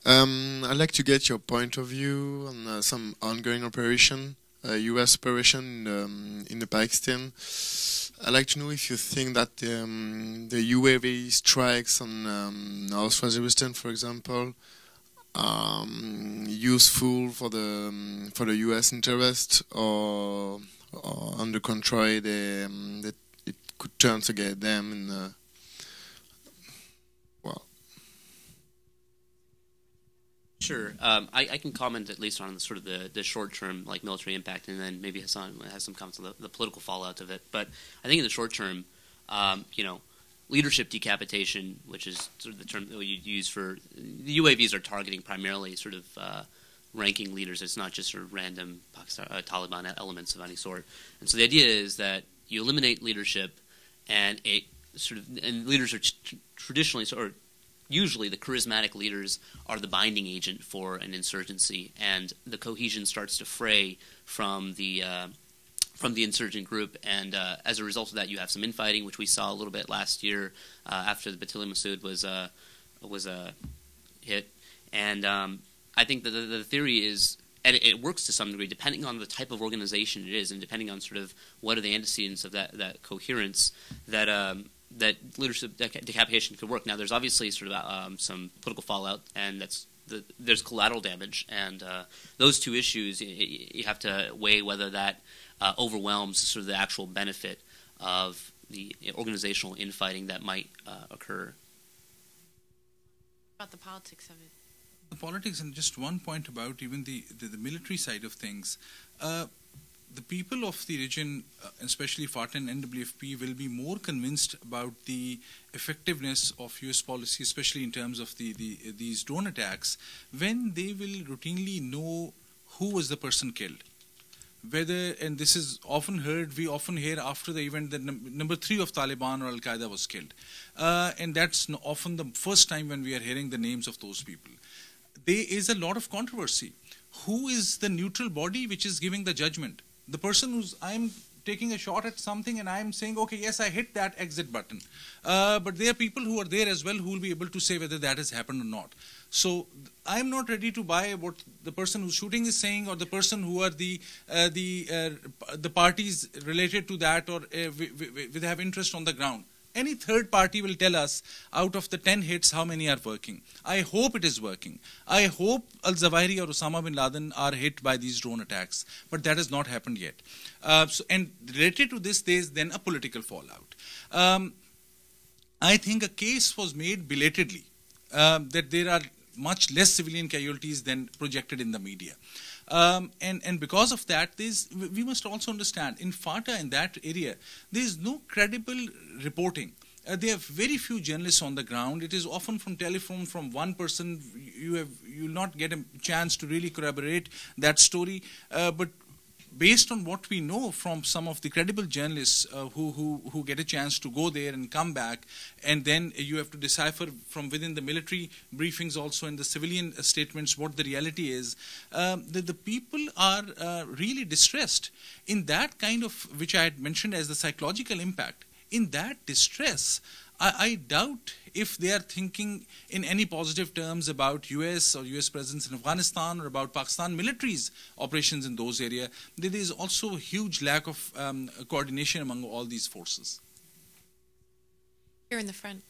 Speaker 5: I'd like to get your point of view on some ongoing operation, U.S. operation in the Pakistan. I'd like to know if you think that the UAV strikes on North Waziristan, for example, useful for the U.S. interest, or on the contrary, that it could turn against them in the
Speaker 4: Sure. I can comment at least on sort of the short-term like military impact, and then maybe Hassan has some comments on the political fallout of it. But I think in the short term, leadership decapitation, which is sort of the term that we use for the UAVs, are targeting primarily sort of ranking leaders. It's not just sort of random Taliban elements of any sort. And so the idea is that you eliminate leadership, and leaders are traditionally usually the charismatic leaders are the binding agent for an insurgency, and the cohesion starts to fray from the insurgent group, and as a result of that, you have some infighting, which we saw a little bit last year after the Batili Massoud was hit, and I think that the theory is, and it works to some degree, depending on the type of organization it is, and depending on sort of what are the antecedents of that coherence, that leadership decapitation could work. Now, there's obviously sort of some political fallout, and there's collateral damage, and those two issues you have to weigh whether that overwhelms sort of the actual benefit of the organizational infighting that might occur.
Speaker 2: About the politics of it.
Speaker 3: The politics, and just one point about even the military side of things. The people of the region, especially FATA and NWFP, will be more convinced about the effectiveness of U.S. policy, especially in terms of these drone attacks, when they will routinely know who was the person killed. Whether, and this is often heard, we often hear after the event that number 3 of Taliban or Al-Qaeda was killed. And that's often the first time when we are hearing the names of those people. There is a lot of controversy. Who is the neutral body which is giving the judgment? The person I'm taking a shot at something and I'm saying, okay, yes, I hit that exit button. But there are people who are there as well who will be able to say whether that has happened or not. So I'm not ready to buy what the person who's shooting is saying, or the person who are the parties related to that, or will have interest on the ground. Any third party will tell us out of the 10 hits how many are working. I hope it is working. I hope al-Zawahiri or Osama bin Laden are hit by these drone attacks. But that has not happened yet. And related to this, there is then a political fallout. I think a case was made belatedly that there are much less civilian casualties than projected in the media. And because of that, we must also understand, in FATA, in that area, there is no credible reporting. There are very few journalists on the ground. It is often from telephone from one person. You will not get a chance to really corroborate that story. But based on what we know from some of the credible journalists who get a chance to go there and come back, and then you have to decipher from within the military briefings also and the civilian statements what the reality is, the people are really distressed. In that kind of, which I had mentioned as the psychological impact, in that distress, I doubt if they are thinking in any positive terms about U.S. or U.S. presence in Afghanistan or about Pakistan military's operations in those areas. There is also a huge lack of coordination among all these forces.
Speaker 2: Here in the front.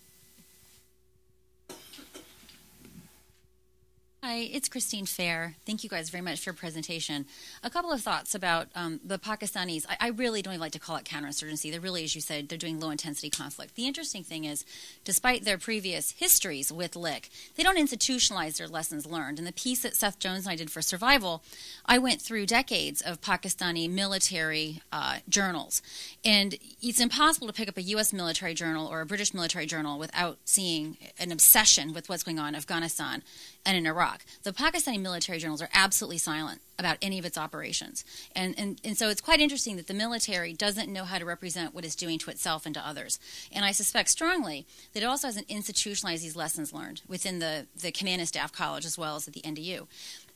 Speaker 6: Hi, it's Christine Fair. Thank you guys very much for your presentation. A couple of thoughts about the Pakistanis. I really don't even like to call it counterinsurgency. They're really, as you said, they're doing low-intensity conflict. The interesting thing is, despite their previous histories with LIC, they don't institutionalize their lessons learned. In the piece that Seth Jones and I did for Survival, I went through decades of Pakistani military journals. And it's impossible to pick up a U.S. military journal or a British military journal without seeing an obsession with what's going on in Afghanistan and in Iraq. The Pakistani military journals are absolutely silent about any of its operations. And so it's quite interesting that the military doesn't know how to represent what it's doing to itself and to others. And I suspect strongly that it also hasn't institutionalized these lessons learned within the command and staff college as well as at the NDU.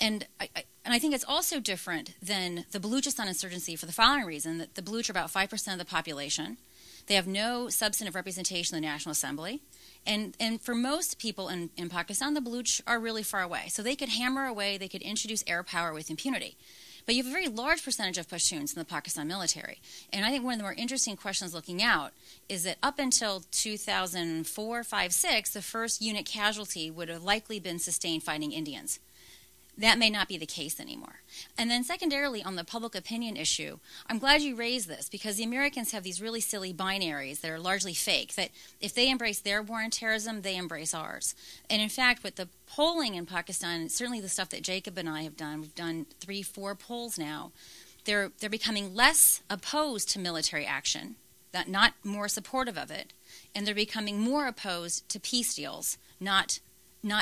Speaker 6: And I think it's also different than the Balochistan insurgency for the following reason, that the Baloch are about 5% of the population. They have no substantive representation in the National Assembly. And for most people in Pakistan, the Baloch are really far away. So they could hammer away, they could introduce air power with impunity. But you have a very large percentage of Pashtuns in the Pakistan military. And I think one of the more interesting questions looking out is that up until 2004, 5, 6, the first unit casualty would have likely been sustained fighting Indians. That may not be the case anymore. And then secondarily, on the public opinion issue, I'm glad you raised this because the Americans have these really silly binaries that are largely fake, that if they embrace their war on terrorism, they embrace ours. And in fact, with the polling in Pakistan, certainly the stuff that Jacob and I have done, we've done 3, 4 polls now, they're becoming less opposed to military action, not more supportive of it, and they're becoming more opposed to peace deals, not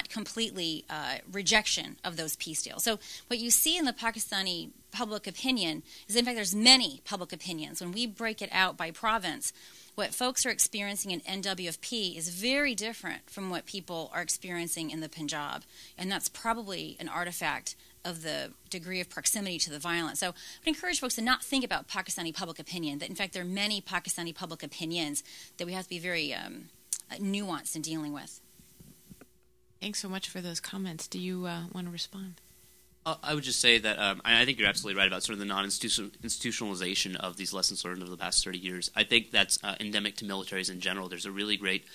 Speaker 6: completely rejection of those peace deals. So what you see in the Pakistani public opinion is, in fact, there's many public opinions. When we break it out by province, what folks are experiencing in NWFP is very different from what people are experiencing in the Punjab. And that's probably an artifact of the degree of proximity to the violence. So I would encourage folks to not think about Pakistani public opinion, that in fact there are many Pakistani public opinions that we have to be very nuanced in dealing with.
Speaker 2: Thanks so much for those comments. Do you want to respond?
Speaker 4: I would just say that I think you're absolutely right about sort of the non-institutionalization of these lessons learned over the past 30 years. I think that's endemic to militaries in general. There's a really great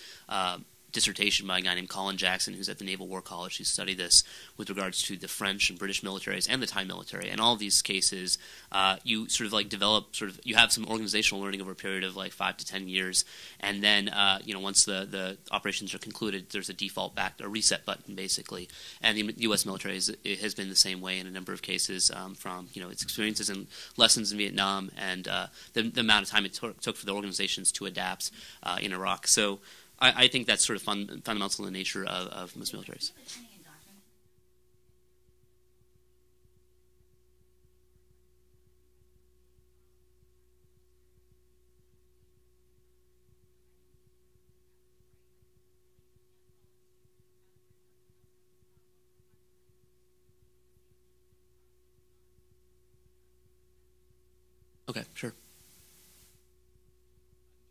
Speaker 4: dissertation by a guy named Colin Jackson, who's at the Naval War College, who studied this with regards to the French and British militaries and the Thai military. In all of these cases, you sort of like develop you have some organizational learning over a period of like 5 to 10 years, and then once the operations are concluded, there's a default back, a reset button basically. And the U.S. military has been the same way in a number of cases, from its experiences and lessons in Vietnam and the amount of time it took for the organizations to adapt in Iraq. So I think that's sort of fundamental in the nature of most militaries. Okay, sure.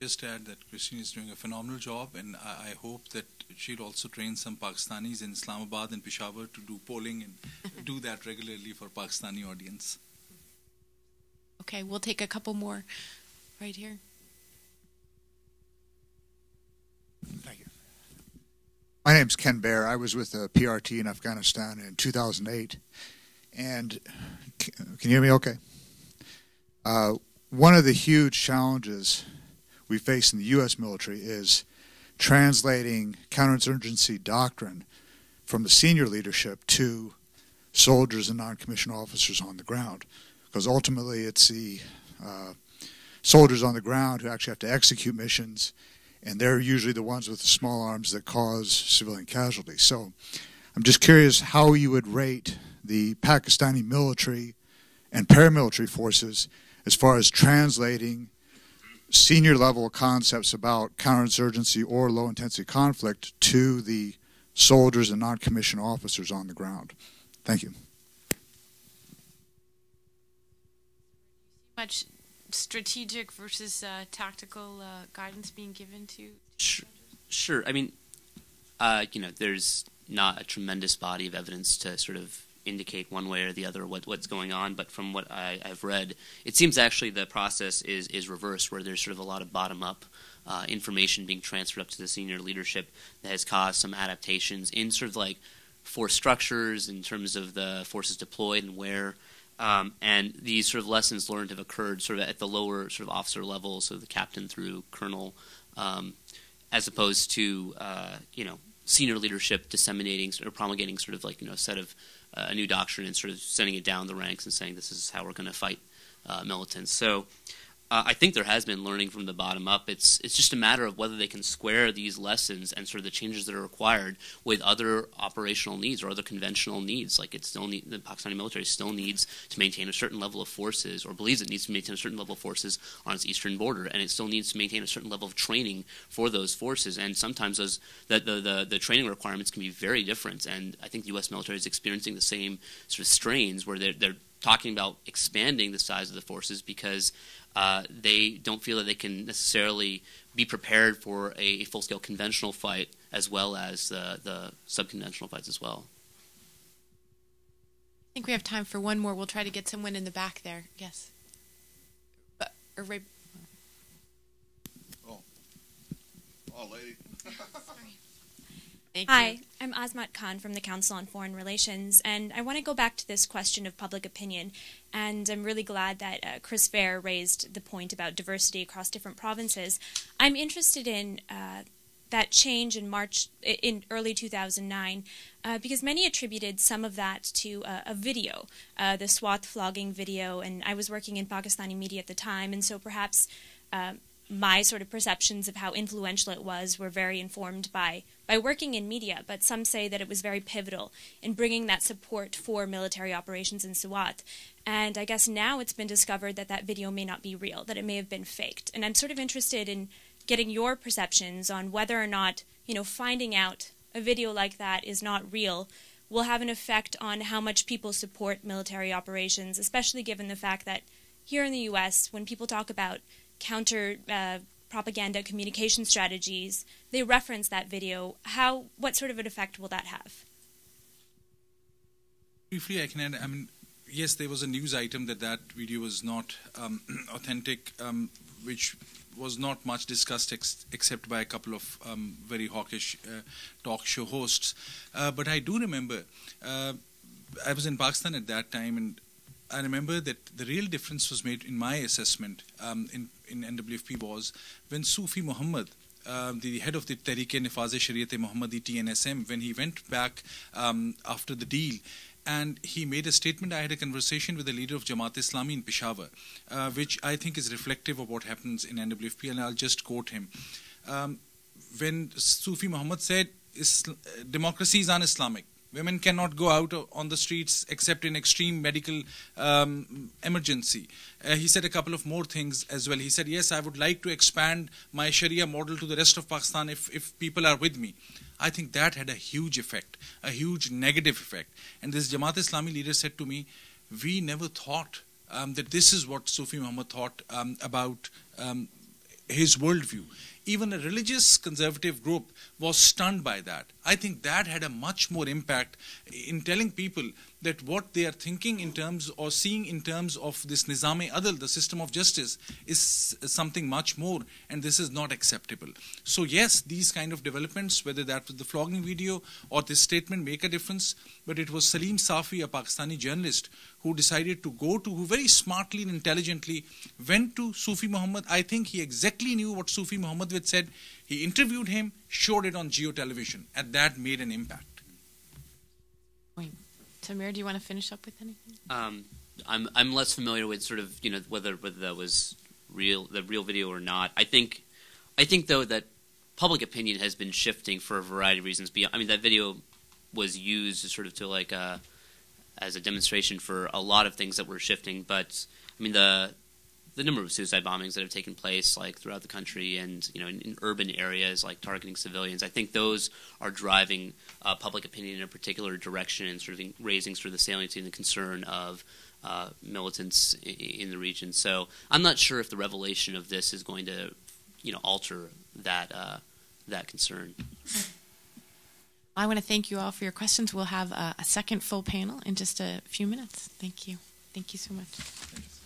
Speaker 3: Just add that Christine is doing a phenomenal job, and I hope that she'll also train some Pakistanis in Islamabad and Peshawar to do polling and do that regularly for Pakistani audience.
Speaker 2: Okay, we'll take a couple more right here.
Speaker 7: Thank you. My name's Ken Baer. I was with the PRT in Afghanistan in 2008. And can you hear me okay? One of the huge challenges we face in the U.S. military is translating counterinsurgency doctrine from the senior leadership to soldiers and non-commissioned officers on the ground. Because ultimately it's the soldiers on the ground who actually have to execute missions, and they're usually the ones with the small arms that cause civilian casualties. So I'm just curious how you would rate the Pakistani military and paramilitary forces as far as translating senior level concepts about counterinsurgency or low intensity conflict to the soldiers and non-commissioned officers on the ground. Thank you.
Speaker 2: Much strategic versus tactical guidance being given to?
Speaker 4: Sure. I mean, there's not a tremendous body of evidence to sort of indicate one way or the other what's going on, but from what I've read, it seems actually the process is reversed, where there's sort of a lot of bottom-up information being transferred up to the senior leadership that has caused some adaptations in sort of like force structures, in terms of the forces deployed and where. And these sort of lessons learned have occurred sort of at the lower sort of officer level, so the captain through colonel, as opposed to senior leadership disseminating or promulgating sort of like a set of a new doctrine and sort of sending it down the ranks and saying this is how we're going to fight militants. So I think there has been learning from the bottom up. It's just a matter of whether they can square these lessons and sort of the changes that are required with other operational needs or other conventional needs. Like the Pakistani military still needs to maintain a certain level of forces, or believes it needs to maintain a certain level of forces on its eastern border, and it still needs to maintain a certain level of training for those forces. And sometimes the training requirements can be very different. And I think the U.S. military is experiencing the same sort of strains where they're talking about expanding the size of the forces because they don't feel that they can necessarily be prepared for a full-scale conventional fight as well as the sub-conventional fights as well.
Speaker 2: I think we have time for one more. We'll try to get someone in the back there. Yes. Lady.
Speaker 8: Sorry.
Speaker 2: Thank
Speaker 8: Hi,
Speaker 2: you.
Speaker 8: I'm Azmat Khan from the Council on Foreign Relations, and I want to go back to this question of public opinion, and I'm really glad that Chris Fair raised the point about diversity across different provinces. I'm interested in that change in early 2009, because many attributed some of that to a video, the Swat flogging video, and I was working in Pakistani media at the time, and so perhaps my sort of perceptions of how influential it was were very informed by working in media, but some say that it was very pivotal in bringing that support for military operations in Swat. And I guess now it's been discovered that that video may not be real, that it may have been faked. And I'm sort of interested in getting your perceptions on whether or not, finding out a video like that is not real will have an effect on how much people support military operations, especially given the fact that here in the U.S., when people talk about counter propaganda communication strategies, they reference that video. What sort of an effect will that have?
Speaker 3: Briefly, I can add, yes, there was a news item that video was not authentic, which was not much discussed except by a couple of very hawkish talk show hosts. But I do remember, I was in Pakistan at that time, and I remember that the real difference was made in my assessment in NWFP was when Sufi Muhammad, the head of the Tehreek-e-Nifaz-e-Shariat-e Muhammadi TNSM, when he went back after the deal, and he made a statement. I had a conversation with the leader of Jamaat-e-Islami in Peshawar, which I think is reflective of what happens in NWFP, and I'll just quote him. When Sufi Muhammad said, democracy is un-Islamic, women cannot go out on the streets except in extreme medical emergency. He said a couple of more things as well. He said, yes, I would like to expand my Sharia model to the rest of Pakistan if people are with me. I think that had a huge effect, a huge negative effect. And this Jamaat-e-Islami leader said to me, we never thought that this is what Sufi Muhammad thought about his worldview. Even a religious conservative group was stunned by that. I think that had a much more impact in telling people that what they are thinking in terms or seeing in terms of this Nizam-e-Adl, the system of justice, is something much more, and this is not acceptable. So yes, these kind of developments, whether that was the flogging video or this statement, make a difference. But it was Salim Safi, a Pakistani journalist, who decided to who very smartly and intelligently went to Sufi Muhammad. I think he exactly knew what Sufi Muhammad had said. He interviewed him, showed it on Geo television, and that made an impact.
Speaker 2: Samir, do you want to finish up with anything?
Speaker 4: I'm less familiar with sort of whether that was the real video or not. I think though that public opinion has been shifting for a variety of reasons. That video was used sort of to as a demonstration for a lot of things that were shifting. But the number of suicide bombings that have taken place throughout the country and in urban areas targeting civilians, I think those are driving public opinion in a particular direction and sort of raising sort of the saliency and the concern of militants in the region. So I'm not sure if the revelation of this is going to alter that concern.
Speaker 2: I want to thank you all for your questions. We'll have a second full panel in just a few minutes. Thank you. Thank you so much.